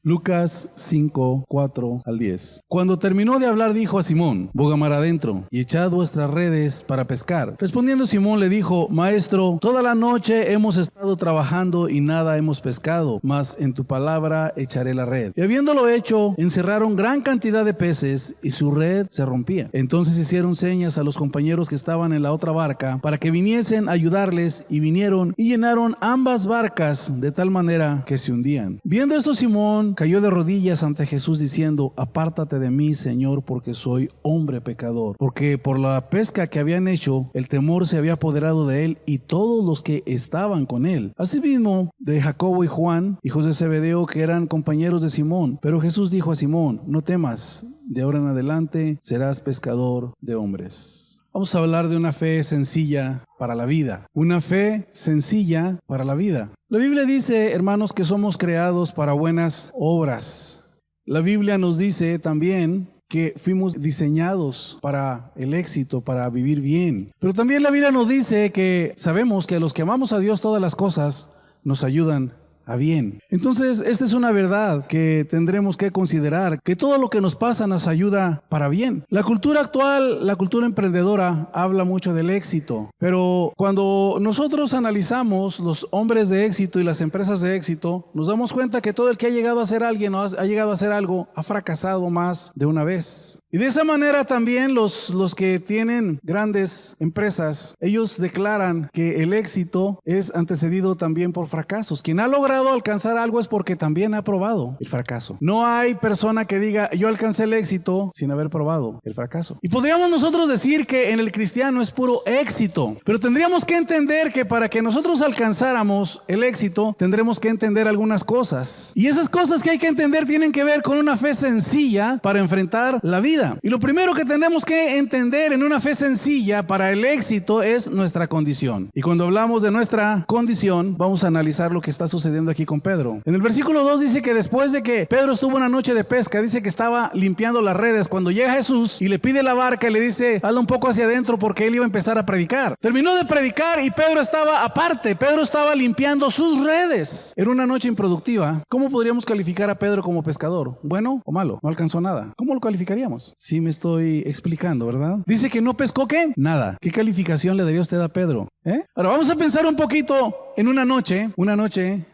Lucas 5, 4 al 10. Cuando terminó de hablar, dijo a Simón: boga mar adentro y echad vuestras redes para pescar. Respondiendo Simón le dijo: Maestro, toda la noche hemos estado trabajando y nada hemos pescado, mas en tu palabra echaré la red. Y habiéndolo hecho, encerraron gran cantidad de peces y su red se rompía. Entonces hicieron señas a los compañeros que estaban en la otra barca para que viniesen a ayudarles, y vinieron y llenaron ambas barcas de tal manera que se hundían. Viendo esto, Simón cayó de rodillas ante Jesús diciendo: apártate de mí, Señor, porque soy hombre pecador. Porque por la pesca que habían hecho, el temor se había apoderado de él y todos los que estaban con él. Asimismo, de Jacobo y Juan, hijos de Zebedeo, que eran compañeros de Simón. Pero Jesús dijo a Simón: no temas, de ahora en adelante serás pescador de hombres. Vamos a hablar de una fe sencilla para la vida. Una fe sencilla para la vida. La Biblia dice, hermanos, que somos creados para buenas obras. La Biblia nos dice también que fuimos diseñados para el éxito, para vivir bien. Pero también la Biblia nos dice que sabemos que a los que amamos a Dios todas las cosas nos ayudan a bien. Entonces, esta es una verdad que tendremos que considerar, que todo lo que nos pasa nos ayuda para bien. La cultura actual, la cultura emprendedora, habla mucho del éxito, pero cuando nosotros analizamos los hombres de éxito y las empresas de éxito, nos damos cuenta que todo el que ha llegado a ser alguien o ha llegado a ser algo, ha fracasado más de una vez. Y de esa manera también los que tienen grandes empresas, ellos declaran que el éxito es antecedido también por fracasos. Quien ha logrado alcanzar algo es porque también ha probado el fracaso. No hay persona que diga: yo alcancé el éxito sin haber probado el fracaso. Y podríamos nosotros decir que en el cristiano es puro éxito, pero tendríamos que entender que para que nosotros alcanzáramos el éxito, tendremos que entender algunas cosas. Y esas cosas que hay que entender tienen que ver con una fe sencilla para enfrentar la vida. Y lo primero que tenemos que entender en una fe sencilla para el éxito es nuestra condición. Y cuando hablamos de nuestra condición, vamos a analizar lo que está sucediendo aquí con Pedro. En el versículo 2 dice que después de que Pedro estuvo una noche de pesca, dice que estaba limpiando las redes cuando llega Jesús y le pide la barca y le dice: hazla un poco hacia adentro, porque él iba a empezar a predicar. Terminó de predicar y Pedro estaba aparte. Pedro estaba limpiando sus redes. Era una noche improductiva. ¿Cómo podríamos calificar a Pedro como pescador? ¿Bueno o malo? No alcanzó nada. ¿Cómo lo calificaríamos? Sí me estoy explicando, ¿verdad? Dice que no pescó, ¿qué? Nada. ¿Qué calificación le daría usted a Pedro? Ahora vamos a pensar un poquito en una noche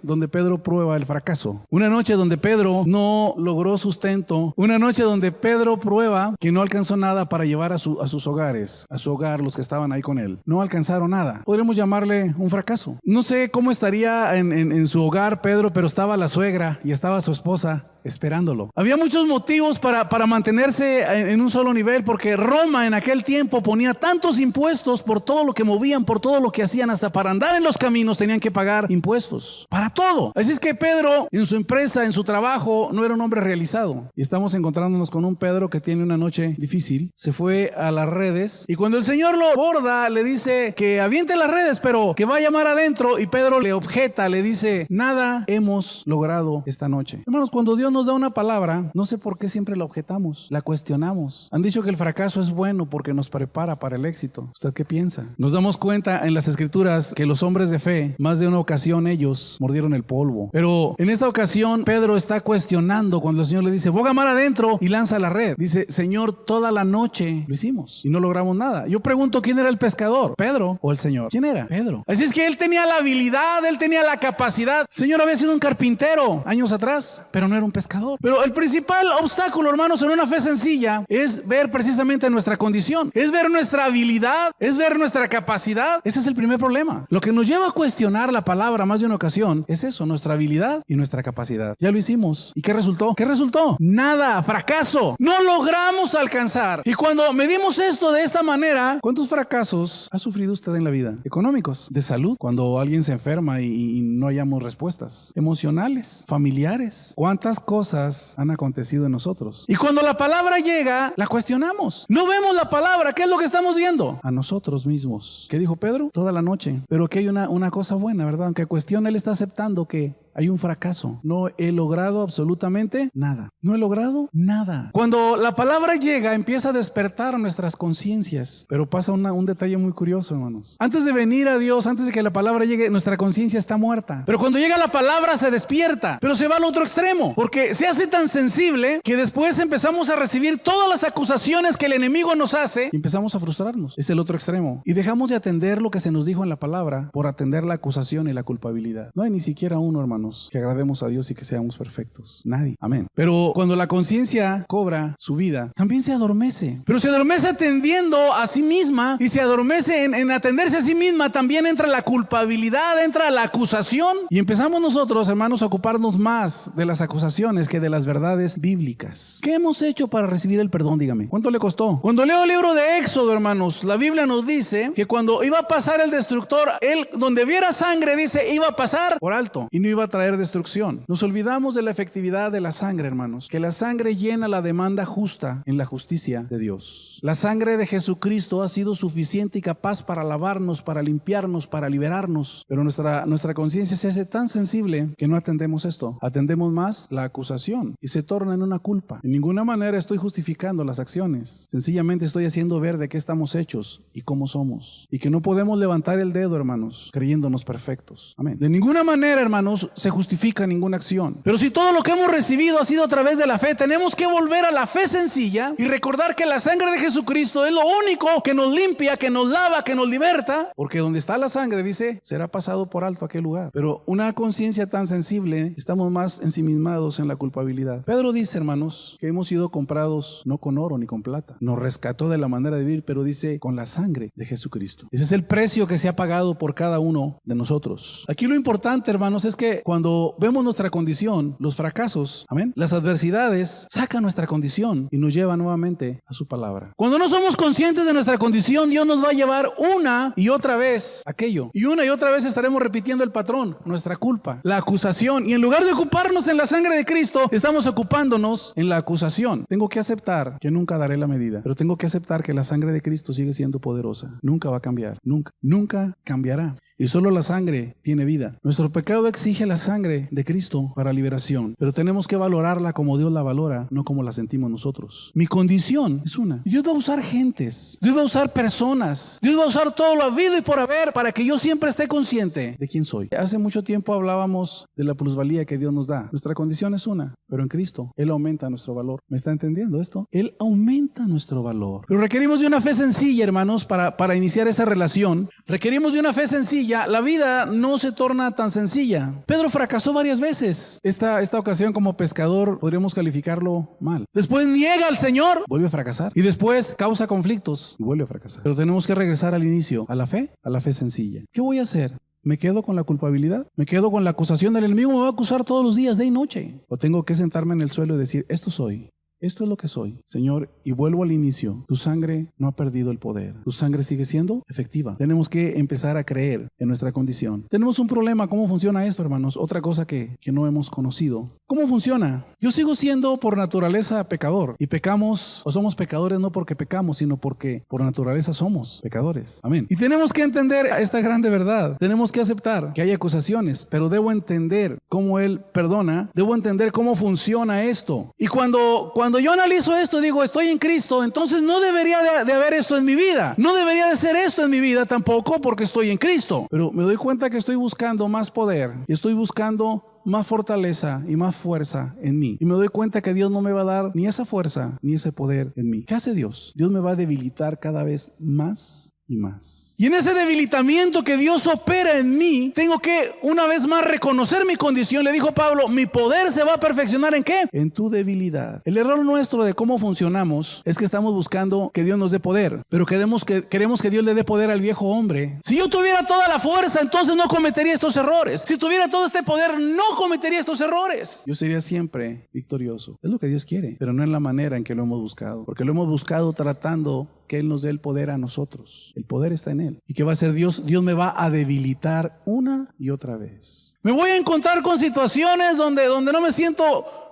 donde Pedro prueba el fracaso, una noche donde Pedro no logró sustento, una noche donde Pedro prueba que no alcanzó nada para llevar a sus hogares, a su hogar, los que estaban ahí con él. No alcanzaron nada. Podríamos llamarle un fracaso. No sé cómo estaría en su hogar Pedro, pero estaba la suegra y estaba su esposa esperándolo. Había muchos motivos para mantenerse en un solo nivel, porque Roma en aquel tiempo ponía tantos impuestos por todo lo que movían, por todo lo que hacían. Hasta para andar en los caminos tenían que pagar impuestos, para todo. Así es que Pedro, en su empresa, en su trabajo, no era un hombre realizado. Y estamos encontrándonos con un Pedro que tiene una noche difícil. Se fue a las redes y cuando el Señor lo aborda, le dice que aviente las redes, pero que vaya mar adentro. Y Pedro le objeta, le dice: nada hemos logrado esta noche. Hermanos, cuando Dios nos da una palabra, no sé por qué siempre la objetamos, la cuestionamos. Han dicho que el fracaso es bueno porque nos prepara para el éxito. ¿Usted qué piensa? Nos damos cuenta en las escrituras que los hombres de fe, más de una ocasión ellos mordieron el polvo. Pero en esta ocasión Pedro está cuestionando cuando el Señor le dice: boga mar adentro y lanza la red. Dice: Señor, toda la noche lo hicimos y no logramos nada. Yo pregunto, ¿quién era el pescador? ¿Pedro o el Señor? ¿Quién era? Pedro. Así es que él tenía la habilidad, él tenía la capacidad. El Señor había sido un carpintero años atrás, pero no era un pescador. Pero el principal obstáculo, hermanos, en una fe sencilla es ver precisamente nuestra condición, es ver nuestra habilidad, es ver nuestra capacidad. Ese es el primer problema. Lo que nos lleva a cuestionar la palabra más de una ocasión es eso, nuestra habilidad y nuestra capacidad. Ya lo hicimos. ¿Y qué resultó? ¿Qué resultó? Nada, fracaso. No logramos alcanzar. Y cuando medimos esto de esta manera, ¿cuántos fracasos ha sufrido usted en la vida? Económicos, de salud, cuando alguien se enferma y no hallamos respuestas, emocionales, familiares. ¿Cuántas cosas han acontecido en nosotros? Y cuando la palabra llega, la cuestionamos. No vemos la palabra. ¿Qué es lo que estamos viendo? A nosotros mismos. ¿Qué dijo Pedro? Toda la noche. Pero que hay una cosa buena, ¿verdad? Aunque cuestiona, él está aceptando que hay un fracaso. No he logrado absolutamente nada. No he logrado nada. Cuando la palabra llega, empieza a despertar nuestras conciencias. Pero pasa un detalle muy curioso, hermanos. Antes de venir a Dios, antes de que la palabra llegue, nuestra conciencia está muerta. Pero cuando llega la palabra se despierta. Pero se va al otro extremo. Porque se hace tan sensible que después empezamos a recibir todas las acusaciones que el enemigo nos hace y empezamos a frustrarnos. Es el otro extremo. Y dejamos de atender lo que se nos dijo en la palabra por atender la acusación y la culpabilidad. No hay ni siquiera uno, hermanos, que agrademos a Dios y que seamos perfectos. Nadie. Amén. Pero cuando la conciencia cobra su vida, también se adormece. Pero se adormece atendiendo a sí misma y se adormece en atenderse a sí misma. También entra la culpabilidad, entra la acusación y empezamos nosotros, hermanos, a ocuparnos más de las acusaciones que de las verdades bíblicas. ¿Qué hemos hecho para recibir el perdón? Dígame. ¿Cuánto le costó? Cuando leo el libro de Éxodo, hermanos, la Biblia nos dice que cuando iba a pasar el destructor, él donde viera sangre, dice, iba a pasar por alto y no iba a traer destrucción. Nos olvidamos de la efectividad de la sangre, hermanos, que la sangre llena la demanda justa en la justicia de Dios. La sangre de Jesucristo ha sido suficiente y capaz para lavarnos, para limpiarnos, para liberarnos, pero nuestra conciencia se hace tan sensible que no atendemos esto. Atendemos más la acusación y se torna en una culpa. En ninguna manera estoy justificando las acciones. Sencillamente estoy haciendo ver de qué estamos hechos y cómo somos. Y que no podemos levantar el dedo, hermanos, creyéndonos perfectos. Amén. De ninguna manera, hermanos, se justifica ninguna acción. Pero si todo lo que hemos recibido ha sido a través de la fe, tenemos que volver a la fe sencilla y recordar que la sangre de Jesucristo es lo único que nos limpia, que nos lava, que nos liberta. Porque donde está la sangre, dice, será pasado por alto aquel lugar. Pero una conciencia tan sensible, estamos más ensimismados en la culpabilidad. Pedro dice, hermanos, que hemos sido comprados no con oro ni con plata. Nos rescató de la manera de vivir, pero dice, con la sangre de Jesucristo. Ese es el precio que se ha pagado por cada uno de nosotros. Aquí lo importante, hermanos, es que cuando vemos nuestra condición, los fracasos, amén, las adversidades, sacan nuestra condición y nos llevan nuevamente a su palabra. Cuando no somos conscientes de nuestra condición, Dios nos va a llevar una y otra vez aquello. Y una y otra vez estaremos repitiendo el patrón, nuestra culpa, la acusación. Y en lugar de ocuparnos en la sangre de Cristo, estamos ocupándonos en la acusación. Tengo que aceptar que nunca daré la medida, pero tengo que aceptar que la sangre de Cristo sigue siendo poderosa. Nunca va a cambiar, nunca cambiará. Y solo la sangre tiene vida. Nuestro pecado exige la sangre de Cristo para liberación, pero tenemos que valorarla como Dios la valora, no como la sentimos nosotros. Mi condición es una. Dios va a usar gentes, Dios va a usar personas, Dios va a usar todo lo habido y por haber para que yo siempre esté consciente de quién soy. Hace mucho tiempo hablábamos de la plusvalía que Dios nos da. Nuestra condición es una, pero en Cristo Él aumenta nuestro valor. ¿Me está entendiendo esto? Él aumenta nuestro valor. Pero requerimos de una fe sencilla, hermanos, para iniciar esa relación. Requerimos de una fe sencilla. La vida no se torna tan sencilla. Pedro fracasó varias veces. Esta ocasión como pescador podríamos calificarlo mal. Después niega al Señor, vuelve a fracasar. Y después causa conflictos y vuelve a fracasar. Pero tenemos que regresar al inicio, a la fe sencilla. ¿Qué voy a hacer? ¿Me quedo con la culpabilidad? ¿Me quedo con la acusación del enemigo? ¿Me va a acusar todos los días, día y noche? ¿O tengo que sentarme en el suelo y decir, esto soy? Esto es lo que soy, Señor, y vuelvo al inicio. Tu sangre no ha perdido el poder. Tu sangre sigue siendo efectiva. Tenemos que empezar a creer en nuestra condición. Tenemos un problema. ¿Cómo funciona esto, hermanos? Otra cosa que no hemos conocido. ¿Cómo funciona? Yo sigo siendo por naturaleza pecador. Y pecamos o somos pecadores no porque pecamos, sino porque por naturaleza somos pecadores. Amén. Y tenemos que entender esta grande verdad. Tenemos que aceptar que hay acusaciones, pero debo entender cómo Él perdona. Debo entender cómo funciona esto. Y cuando yo analizo esto, digo, estoy en Cristo, entonces no debería de haber esto en mi vida. No debería de ser esto en mi vida tampoco porque estoy en Cristo. Pero me doy cuenta que estoy buscando más poder y estoy buscando más fortaleza y más fuerza en mí. Y me doy cuenta que Dios no me va a dar ni esa fuerza ni ese poder en mí. ¿Qué hace Dios? Dios me va a debilitar cada vez más y más. Y en ese debilitamiento que Dios opera en mí, tengo que una vez más reconocer mi condición. Le dijo Pablo, mi poder se va a perfeccionar ¿en qué? En tu debilidad. El error nuestro de cómo funcionamos es que estamos buscando que Dios nos dé poder, pero queremos que Dios le dé poder al viejo hombre. Si yo tuviera toda la fuerza, entonces no cometería estos errores. Si tuviera todo este poder, no cometería estos errores. Yo sería siempre victorioso. Es lo que Dios quiere, pero no en la manera en que lo hemos buscado, porque lo hemos buscado tratando que Él nos dé el poder a nosotros. El poder está en Él. ¿Y qué va a hacer Dios? Dios me va a debilitar una y otra vez. Me voy a encontrar con situaciones donde no me siento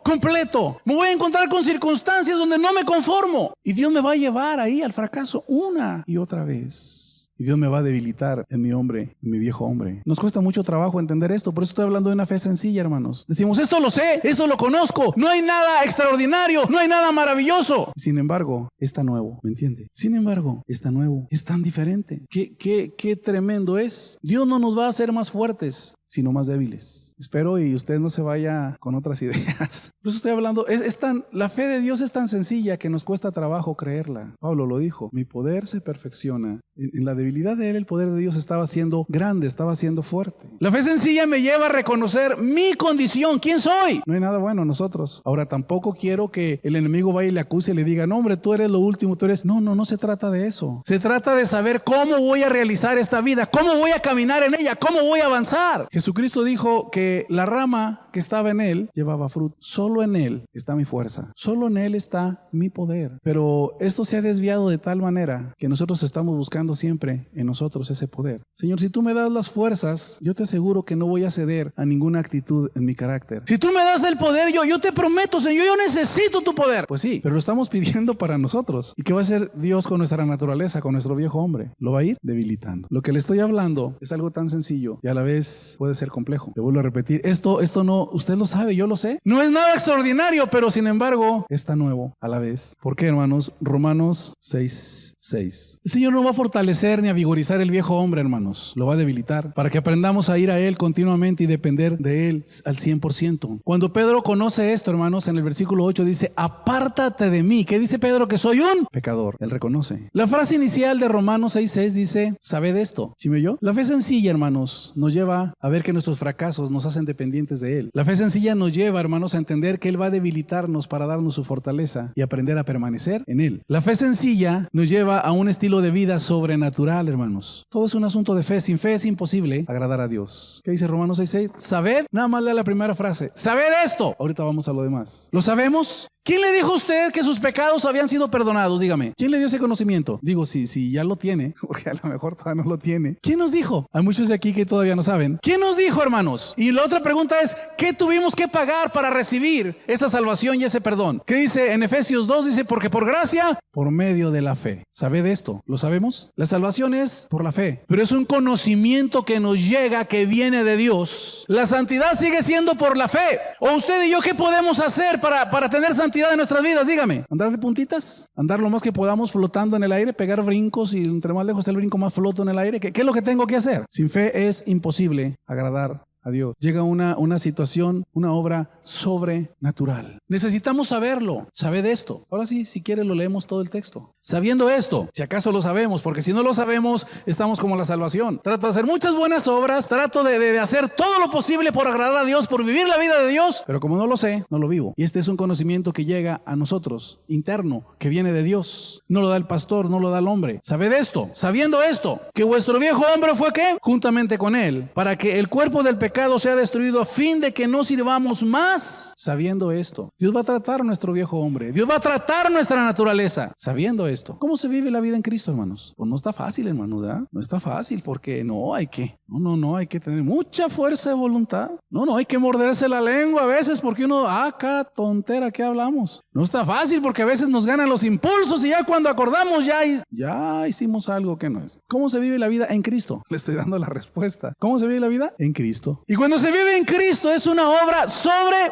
completo. Me voy a encontrar con circunstancias donde no me conformo. Y Dios me va a llevar ahí al fracaso una y otra vez. Y Dios me va a debilitar en mi hombre, en mi viejo hombre. Nos cuesta mucho trabajo entender esto. Por eso estoy hablando de una fe sencilla, hermanos. Decimos, esto lo sé, esto lo conozco. No hay nada extraordinario, no hay nada maravilloso. Sin embargo, está nuevo, ¿me entiende? Sin embargo, está nuevo. Es tan diferente. Qué tremendo es. Dios no nos va a hacer más fuertes, sino más débiles. Espero y usted no se vaya con otras ideas. Por eso estoy hablando, la fe de Dios es tan sencilla que nos cuesta trabajo creerla. Pablo lo dijo, mi poder se perfecciona. En la debilidad de él, el poder de Dios estaba siendo grande, estaba siendo fuerte. La fe sencilla me lleva a reconocer mi condición, ¿quién soy? No hay nada bueno en nosotros. Ahora tampoco quiero que el enemigo vaya y le acuse y le diga, no hombre, tú eres lo último, tú eres... No se trata de eso. Se trata de saber cómo voy a realizar esta vida, cómo voy a caminar en ella, cómo voy a avanzar. Jesucristo dijo que la rama que estaba en él llevaba fruto. Solo en él está mi fuerza. Solo en él está mi poder. Pero esto se ha desviado de tal manera que nosotros estamos buscando siempre en nosotros ese poder. Señor, si tú me das las fuerzas, yo te aseguro que no voy a ceder a ninguna actitud en mi carácter. Si tú me das el poder, yo te prometo, Señor, yo necesito tu poder. Pues sí, pero lo estamos pidiendo para nosotros. ¿Y qué va a hacer Dios con nuestra naturaleza, con nuestro viejo hombre? Lo va a ir debilitando. Lo que le estoy hablando es algo tan sencillo y a la vez puede ser complejo. Le vuelvo a repetir, esto no, usted lo sabe, yo lo sé. No es nada extraordinario, pero sin embargo, está nuevo a la vez. ¿Por qué, hermanos? Romanos 6:6. El Señor no va a fortalecer ni a vigorizar el viejo hombre, hermanos. Lo va a debilitar para que aprendamos a ir a Él continuamente y depender de Él al 100%. Cuando Pedro conoce esto, hermanos, en el versículo 8 dice, apártate de mí. ¿Qué dice Pedro? Que soy un pecador. Él reconoce. La frase inicial de Romanos 6:6 dice, sabed esto. ¿Sí me oyó? La fe sencilla, hermanos, nos lleva a ver que nuestros fracasos nos hacen dependientes de Él. La fe sencilla nos lleva, hermanos, a entender que Él va a debilitarnos para darnos su fortaleza y aprender a permanecer en Él. La fe sencilla nos lleva a un estilo de vida sobrenatural, hermanos. Todo es un asunto de fe. Sin fe es imposible agradar a Dios. ¿Qué dice Romanos 6:6? Sabed, nada más lea la primera frase. Sabed esto. Ahorita vamos a lo demás. ¿Lo sabemos? ¿Quién le dijo a usted que sus pecados habían sido perdonados? Dígame. ¿Quién le dio ese conocimiento? Digo, si ya lo tiene, porque a lo mejor todavía no lo tiene. ¿Quién nos dijo? Hay muchos de aquí que todavía no saben. ¿Quién nos dijo, hermanos? Y la otra pregunta es, ¿qué tuvimos que pagar para recibir esa salvación y ese perdón? ¿Qué dice en Efesios 2? Dice, porque por gracia, por medio de la fe. ¿Sabed esto? ¿Lo sabemos? La salvación es por la fe, pero es un conocimiento que nos llega, que viene de Dios. La santidad sigue siendo por la fe. ¿O usted y yo qué podemos hacer para tener santidad en nuestras vidas? Dígame. ¿Andar de puntitas? ¿Andar lo más que podamos flotando en el aire? ¿Pegar brincos? Y entre más lejos está el brinco, más floto en el aire. ¿Qué es lo que tengo que hacer? Sin fe es imposible agradar a Dios. Llega una situación, una obra sobrenatural. Necesitamos saberlo. Sabed esto. Ahora sí, si quiere lo leemos todo el texto. Sabiendo esto, si acaso lo sabemos, porque si no lo sabemos, estamos como la salvación. Trato de hacer muchas buenas obras, trato de hacer todo lo posible por agradar a Dios, por vivir la vida de Dios, pero como no lo sé, no lo vivo. Y este es un conocimiento que llega a nosotros, interno, que viene de Dios. No lo da el pastor, no lo da el hombre. Sabed esto, sabiendo esto, que vuestro viejo hombre fue ¿qué? Juntamente con él, para que el cuerpo del pecado sea destruido a fin de que no sirvamos más. Sabiendo esto, Dios va a tratar nuestro viejo hombre, Dios va a tratar nuestra naturaleza, sabiendo esto. ¿Cómo se vive la vida en Cristo, hermanos? Pues no está fácil, hermanos, ¿verdad? No está fácil porque hay que tener mucha fuerza de voluntad. No hay que morderse la lengua a veces porque acá tontera, ¿qué hablamos? No está fácil porque a veces nos ganan los impulsos y ya cuando acordamos ya hicimos algo que no es. ¿Cómo se vive la vida en Cristo? Le estoy dando la respuesta. ¿Cómo se vive la vida? En Cristo. Y cuando se vive en Cristo es una obra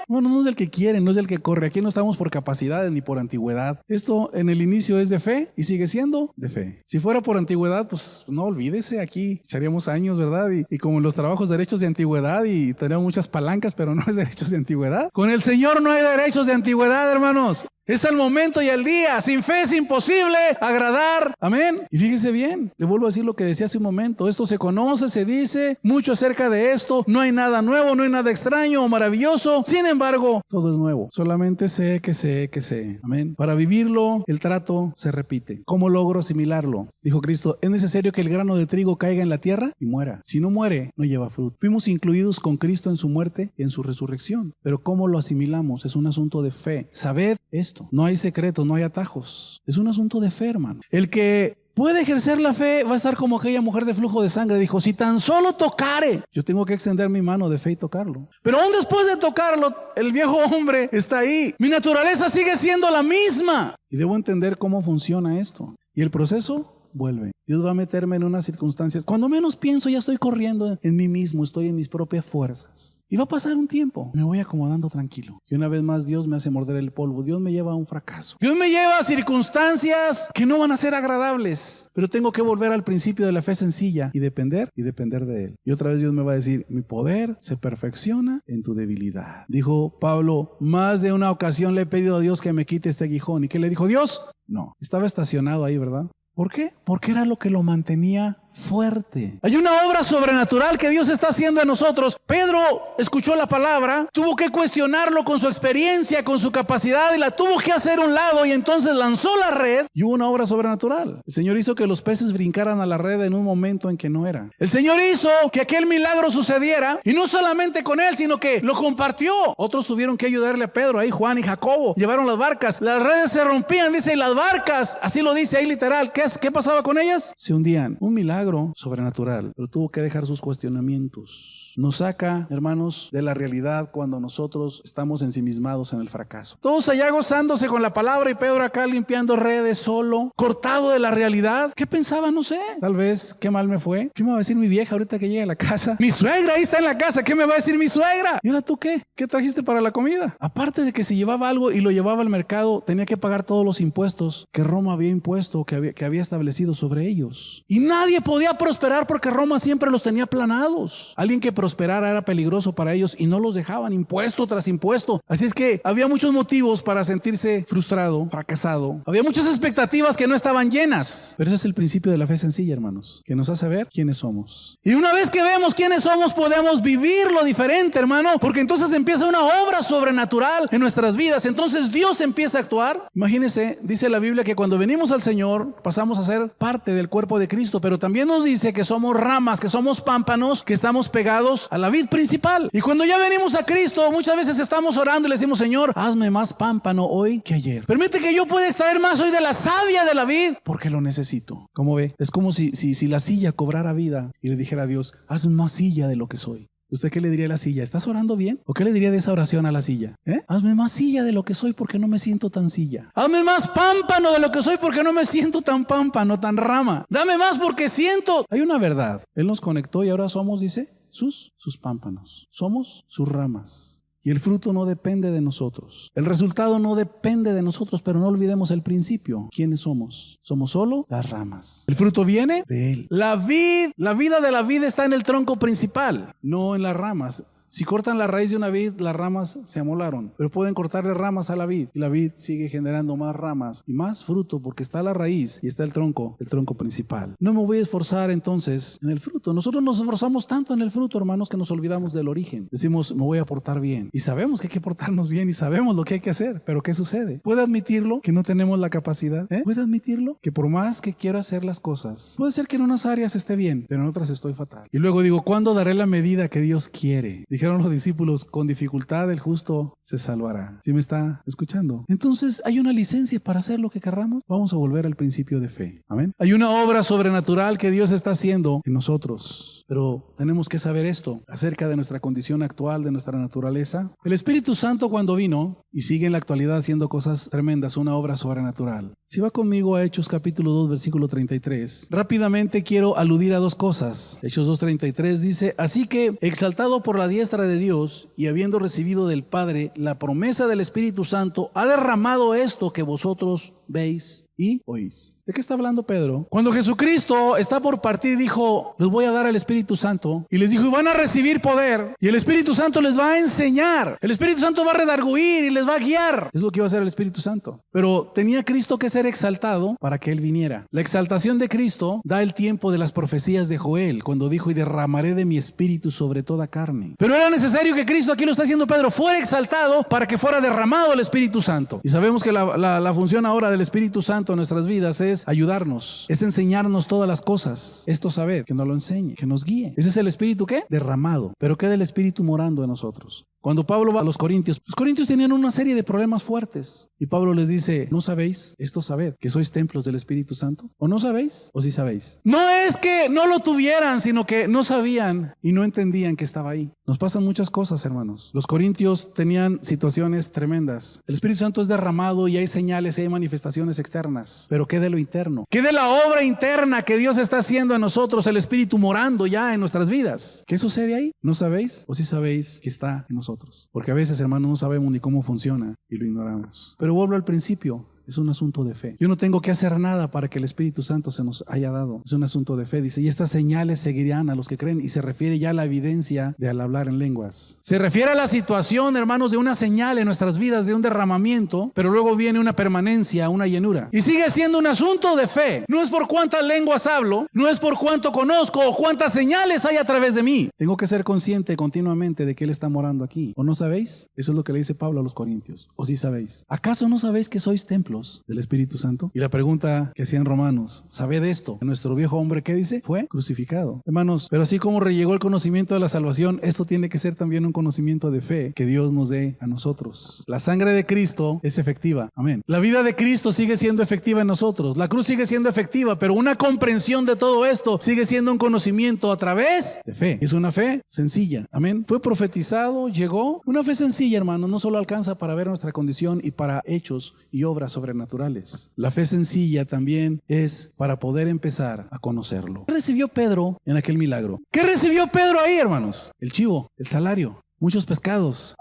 no es del que quiere, no es del que corre. Aquí no estamos por capacidades ni por antigüedad. Esto en el inicio es de fe y sigue siendo de fe. Si fuera por antigüedad, pues no olvídese, aquí echaríamos años, ¿verdad? Y como en los trabajos derechos de antigüedad y tenemos muchas palancas, pero no es derechos de antigüedad. Con el Señor no hay derechos de antigüedad, hermanos. Es el momento y el día. Sin fe es imposible agradar. Amén. Y fíjese bien, le vuelvo a decir lo que decía hace un momento. Esto se conoce, se dice mucho acerca de esto. No hay nada nuevo, no hay nada extraño o maravilloso. Sin embargo, todo es nuevo. Solamente sé que sé. Amén. Para vivirlo, el trato se repite. ¿Cómo logro asimilarlo? Dijo Cristo, es necesario que el grano de trigo caiga en la tierra y muera. Si no muere, no lleva fruto. Fuimos incluidos con Cristo en su muerte y en su resurrección. Pero ¿cómo lo asimilamos? Es un asunto de fe. Sabed esto. No hay secretos, no hay atajos. Es un asunto de fe, hermano. El que puede ejercer la fe va a estar como aquella mujer de flujo de sangre. Dijo, si tan solo tocare, yo tengo que extender mi mano de fe y tocarlo. Pero aún después de tocarlo, el viejo hombre está ahí. Mi naturaleza sigue siendo la misma. Y debo entender cómo funciona esto. Y el proceso vuelve. Dios va a meterme en unas circunstancias. Cuando menos pienso, ya estoy corriendo en mí mismo, estoy en mis propias fuerzas. Y va a pasar un tiempo, me voy acomodando tranquilo. Y una vez más Dios me hace morder el polvo. Dios me lleva a un fracaso. Dios me lleva a circunstancias que no van a ser agradables. Pero tengo que volver al principio de la fe sencilla y depender de Él. Y otra vez Dios me va a decir, mi poder se perfecciona en tu debilidad. Dijo Pablo, más de una ocasión le he pedido a Dios que me quite este aguijón. ¿Y qué le dijo Dios? No, estaba estacionado ahí, ¿verdad? ¿Por qué? Porque era lo que lo mantenía fuerte. Hay una obra sobrenatural que Dios está haciendo en nosotros. Pedro escuchó la palabra, tuvo que cuestionarlo con su experiencia, con su capacidad, y la tuvo que hacer a un lado, y entonces lanzó la red y hubo una obra sobrenatural. El Señor hizo que los peces brincaran a la red en un momento en que no era. El Señor hizo que aquel milagro sucediera, y no solamente con él, sino que lo compartió. Otros tuvieron que ayudarle a Pedro, ahí Juan y Jacobo llevaron las barcas, las redes se rompían, dice, y las barcas, así lo dice ahí literal, ¿qué pasaba con ellas? Se hundían. Un milagro sobrenatural, pero tuvo que dejar sus cuestionamientos. Nos saca, hermanos, de la realidad cuando nosotros estamos ensimismados en el fracaso. Todos allá gozándose con la palabra y Pedro acá limpiando redes solo, cortado de la realidad. ¿Qué pensaba? No sé. Tal vez, qué mal me fue. ¿Qué me va a decir mi vieja ahorita que llegue a la casa? Mi suegra ahí está en la casa. ¿Qué me va a decir mi suegra? ¿Y ahora tú qué? ¿Qué trajiste para la comida? Aparte de que si llevaba algo y lo llevaba al mercado, tenía que pagar todos los impuestos que Roma había impuesto, que había establecido sobre ellos. Y nadie podía prosperar porque Roma siempre los tenía planados. Alguien que prosperara era peligroso para ellos y no los dejaban, impuesto tras impuesto. Así es que había muchos motivos para sentirse frustrado, fracasado. Había muchas expectativas que no estaban llenas. Pero ese es el principio de la fe sencilla, hermanos, que nos hace ver quiénes somos. Y una vez que vemos quiénes somos, podemos vivir lo diferente, hermano, porque entonces empieza una obra sobrenatural en nuestras vidas. Entonces Dios empieza a actuar. Imagínense, dice la Biblia que cuando venimos al Señor pasamos a ser parte del cuerpo de Cristo, pero también nos dice que somos ramas, que somos pámpanos, que estamos pegados a la vid principal. Y cuando ya venimos a Cristo, muchas veces estamos orando y le decimos, Señor, hazme más pámpano hoy que ayer. Permite que yo pueda extraer más hoy de la savia de la vid, porque lo necesito. ¿Cómo ve? Es como si la silla cobrara vida y le dijera a Dios, hazme más silla de lo que soy. ¿Usted qué le diría a la silla? ¿Estás orando bien? ¿O qué le diría de esa oración a la silla? Hazme más silla de lo que soy porque no me siento tan silla. Hazme más pámpano de lo que soy porque no me siento tan pámpano, tan rama. Dame más porque siento. Hay una verdad. Él nos conectó y ahora somos, dice, sus pámpanos. Somos sus ramas. Y el fruto no depende de nosotros. El resultado no depende de nosotros, pero no olvidemos el principio. ¿Quiénes somos? Somos solo las ramas. El fruto viene de Él. La vida de la vid está en el tronco principal, no en las ramas. Si cortan la raíz de una vid, las ramas se amolaron, pero pueden cortarle ramas a la vid y la vid sigue generando más ramas y más fruto porque está la raíz y está el tronco principal. No me voy a esforzar entonces en el fruto. Nosotros nos esforzamos tanto en el fruto, hermanos, que nos olvidamos del origen. Decimos, me voy a portar bien y sabemos que hay que portarnos bien y sabemos lo que hay que hacer, pero ¿qué sucede? ¿Puede admitirlo que no tenemos la capacidad? ¿Puede admitirlo que por más que quiero hacer las cosas, puede ser que en unas áreas esté bien, pero en otras estoy fatal? Y luego digo, ¿cuándo daré la medida que Dios quiere? Dijeron los discípulos, con dificultad el justo se salvará. ¿Sí me está escuchando? Entonces, ¿hay una licencia para hacer lo que querramos? Vamos a volver al principio de fe. Amén. Hay una obra sobrenatural que Dios está haciendo en nosotros. Pero tenemos que saber esto acerca de nuestra condición actual, de nuestra naturaleza. El Espíritu Santo cuando vino y sigue en la actualidad haciendo cosas tremendas, una obra sobrenatural. Si va conmigo a Hechos capítulo 2, versículo 33, rápidamente quiero aludir a dos cosas. Hechos 2:33 dice, así que exaltado por la diestra de Dios y habiendo recibido del Padre la promesa del Espíritu Santo, ha derramado esto que vosotros veis y oís. ¿De qué está hablando Pedro? Cuando Jesucristo está por partir, dijo, les voy a dar el Espíritu Santo. Y les dijo, y van a recibir poder. Y el Espíritu Santo les va a enseñar. El Espíritu Santo va a redarguir y les va a guiar. Es lo que iba a hacer el Espíritu Santo. Pero tenía Cristo que ser exaltado para que Él viniera. La exaltación de Cristo da el tiempo de las profecías de Joel, cuando dijo, y derramaré de mi Espíritu sobre toda carne. Pero era necesario que Cristo, aquí lo está haciendo Pedro, fuera exaltado para que fuera derramado el Espíritu Santo. Y sabemos que la función ahora del Espíritu Santo en nuestras vidas es ayudarnos, es enseñarnos todas las cosas. Esto sabed, que nos lo enseñe, que nos guíe. Ese es el Espíritu, ¿qué? Derramado. Pero ¿qué del Espíritu morando en nosotros? Cuando Pablo va a los corintios tenían una serie de problemas fuertes. Y Pablo les dice, ¿no sabéis? Esto sabed, que sois templos del Espíritu Santo. ¿O no sabéis? ¿O sí sabéis? No es que no lo tuvieran, sino que no sabían y no entendían que estaba ahí. Nos pasan muchas cosas, hermanos. Los corintios tenían situaciones tremendas. El Espíritu Santo es derramado y hay señales y hay manifestaciones externas. Pero ¿qué de lo interno? ¿Qué de la obra interna que Dios está haciendo en nosotros, el Espíritu morando ya en nuestras vidas? ¿Qué sucede ahí? ¿No sabéis? ¿O sí sabéis que está en nosotros? Porque a veces, hermanos, no sabemos ni cómo funciona y lo ignoramos. Pero vuelvo al principio. Es un asunto de fe. Yo no tengo que hacer nada para que el Espíritu Santo se nos haya dado. Es un asunto de fe. Dice, y estas señales seguirán a los que creen. Y se refiere ya a la evidencia de al hablar en lenguas. Se refiere a la situación, hermanos, de una señal en nuestras vidas, de un derramamiento, pero luego viene una permanencia, una llenura. Y sigue siendo un asunto de fe. No es por cuántas lenguas hablo, no es por cuánto conozco o cuántas señales hay a través de mí. Tengo que ser consciente continuamente de que Él está morando aquí. ¿O no sabéis? Eso es lo que le dice Pablo a los corintios. ¿O sí sabéis? ¿Acaso no sabéis que sois templos del Espíritu Santo? Y la pregunta que hacían Romanos, ¿sabed esto? Que nuestro viejo hombre, ¿qué dice? Fue crucificado. Hermanos, pero así como llegó el conocimiento de la salvación, esto tiene que ser también un conocimiento de fe que Dios nos dé a nosotros. La sangre de Cristo es efectiva. Amén. La vida de Cristo sigue siendo efectiva en nosotros. La cruz sigue siendo efectiva, pero una comprensión de todo esto sigue siendo un conocimiento a través de fe. Es una fe sencilla. Amén. Fue profetizado, llegó. Una fe sencilla, hermano, no solo alcanza para ver nuestra condición y para hechos y obras sobrenaturales. La fe sencilla también es para poder empezar a conocerlo. ¿Qué recibió Pedro en aquel milagro? ¿Qué recibió Pedro ahí, hermanos? El chivo, el salario, muchos pescados.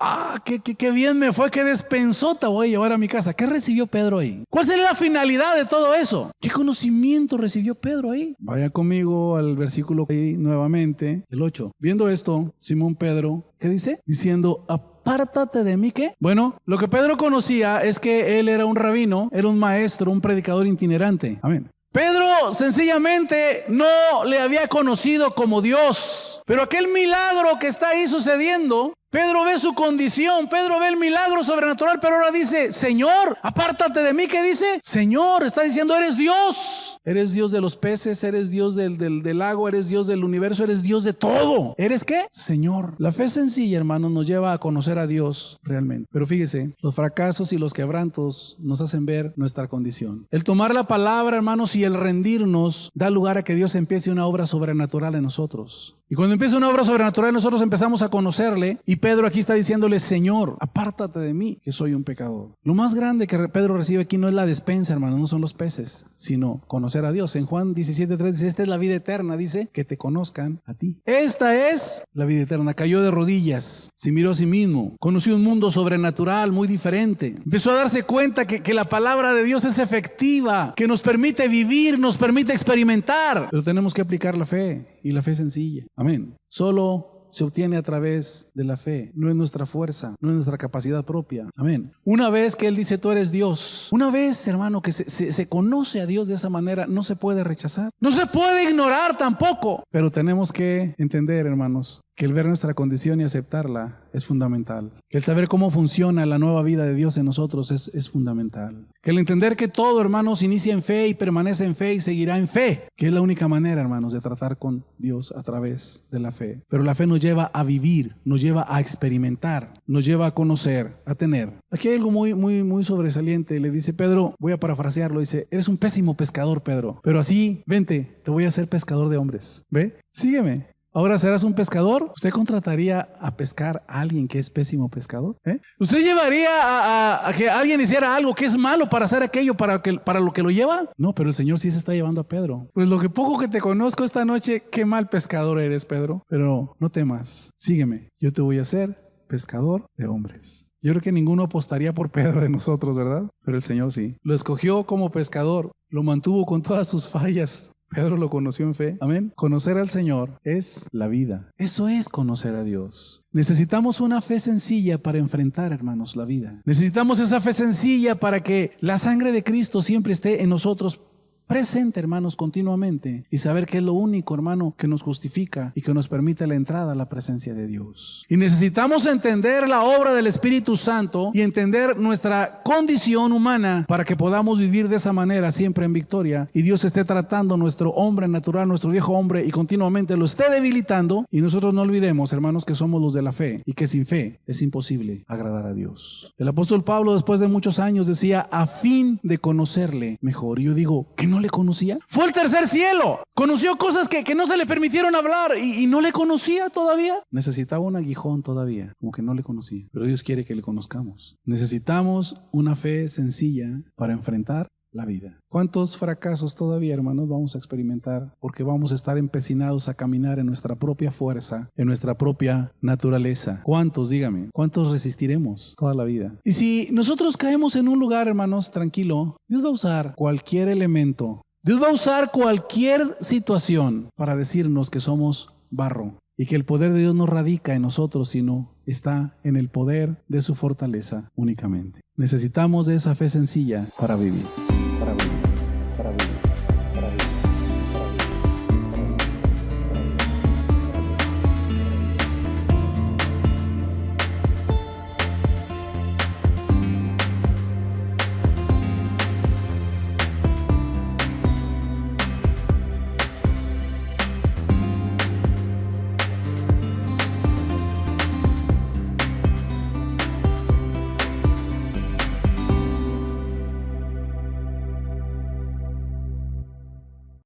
Qué bien me fue, qué despensota voy a llevar a mi casa. ¿Qué recibió Pedro ahí? ¿Cuál sería la finalidad de todo eso? ¿Qué conocimiento recibió Pedro ahí? Vaya conmigo al versículo ahí nuevamente, el 8. Viendo esto, Simón Pedro, ¿qué dice? Diciendo, apártate de mí, ¿qué? Bueno, lo que Pedro conocía es que él era un rabino, era un maestro, un predicador itinerante. Amén. Pedro sencillamente no le había conocido como Dios, pero aquel milagro que está ahí sucediendo, Pedro ve su condición, Pedro ve el milagro sobrenatural, pero ahora dice, Señor, apártate de mí. ¿Qué dice? Señor, está diciendo, eres Dios. Eres Dios de los peces, eres Dios del lago, eres Dios del universo, eres Dios de todo. ¿Eres qué? Señor. La fe sencilla, hermanos, nos lleva a conocer a Dios realmente. Pero fíjese, los fracasos y los quebrantos nos hacen ver nuestra condición. El tomar la palabra, hermanos, y el rendirnos da lugar a que Dios empiece una obra sobrenatural en nosotros. Y cuando empieza una obra sobrenatural, nosotros empezamos a conocerle. Y Pedro aquí está diciéndole, Señor, apártate de mí, que soy un pecador. Lo más grande que Pedro recibe aquí no es la despensa, hermano, no son los peces, sino conocer a Dios. En Juan 17:3 dice, esta es la vida eterna, dice, que te conozcan a ti. Esta es la vida eterna. Cayó de rodillas, se miró a sí mismo, conoció un mundo sobrenatural muy diferente. Empezó a darse cuenta que la palabra de Dios es efectiva, que nos permite vivir, nos permite experimentar. Pero tenemos que aplicar la fe, y la fe sencilla. Amén. Solo se obtiene a través de la fe. No es nuestra fuerza, no es nuestra capacidad propia. Amén. Una vez que Él dice, tú eres Dios. Una vez, hermano, que se conoce a Dios de esa manera, no se puede rechazar. No se puede ignorar tampoco. Pero tenemos que entender, hermanos, que el ver nuestra condición y aceptarla es fundamental. Que el saber cómo funciona la nueva vida de Dios en nosotros es fundamental. Que el entender que todo, hermanos, inicia en fe y permanece en fe y seguirá en fe. Que es la única manera, hermanos, de tratar con Dios a través de la fe. Pero la fe nos lleva a vivir, nos lleva a experimentar, nos lleva a conocer, a tener. Aquí hay algo muy sobresaliente. Le dice Pedro, voy a parafrasearlo, dice, eres un pésimo pescador, Pedro. Pero así, vente, te voy a hacer pescador de hombres. ¿Ve? Sígueme. Ahora serás un pescador. ¿Usted contrataría a pescar a alguien que es pésimo pescador? ¿Usted llevaría a que alguien hiciera algo que es malo para hacer aquello para lo que lo lleva? No, pero el Señor sí se está llevando a Pedro. Pues lo que poco que te conozco esta noche, qué mal pescador eres, Pedro. Pero no temas, sígueme. Yo te voy a hacer pescador de hombres. Yo creo que ninguno apostaría por Pedro de nosotros, ¿verdad? Pero el Señor sí. Lo escogió como pescador, lo mantuvo con todas sus fallas. Pedro lo conoció en fe. Amén. Conocer al Señor es la vida. Eso es conocer a Dios. Necesitamos una fe sencilla para enfrentar, hermanos, la vida. Necesitamos esa fe sencilla para que la sangre de Cristo siempre esté en nosotros presente, hermanos, continuamente, y saber que es lo único, hermano, que nos justifica y que nos permite la entrada a la presencia de Dios. Y necesitamos entender la obra del Espíritu Santo y entender nuestra condición humana para que podamos vivir de esa manera siempre en victoria, y Dios esté tratando nuestro hombre natural, nuestro viejo hombre, y continuamente lo esté debilitando, y nosotros no olvidemos, hermanos, que somos los de la fe y que sin fe es imposible agradar a Dios. El apóstol Pablo, después de muchos años, decía: a fin de conocerle mejor. Y yo digo, ¿que no le conocía? Fue el tercer cielo, conoció cosas que no se le permitieron hablar, y no le conocía todavía. Necesitaba un aguijón todavía, como que no le conocía, pero Dios quiere que le conozcamos. Necesitamos una fe sencilla para enfrentar la vida. ¿Cuántos fracasos todavía, hermanos, vamos a experimentar? Porque vamos a estar empecinados a caminar en nuestra propia fuerza, en nuestra propia naturaleza. ¿Cuántos, dígame, cuántos resistiremos toda la vida? Y si nosotros caemos en un lugar, hermanos, tranquilo, Dios va a usar cualquier elemento, Dios va a usar cualquier situación para decirnos que somos barro, y que el poder de Dios no radica en nosotros, sino está en el poder de su fortaleza únicamente. Necesitamos de esa fe sencilla para vivir.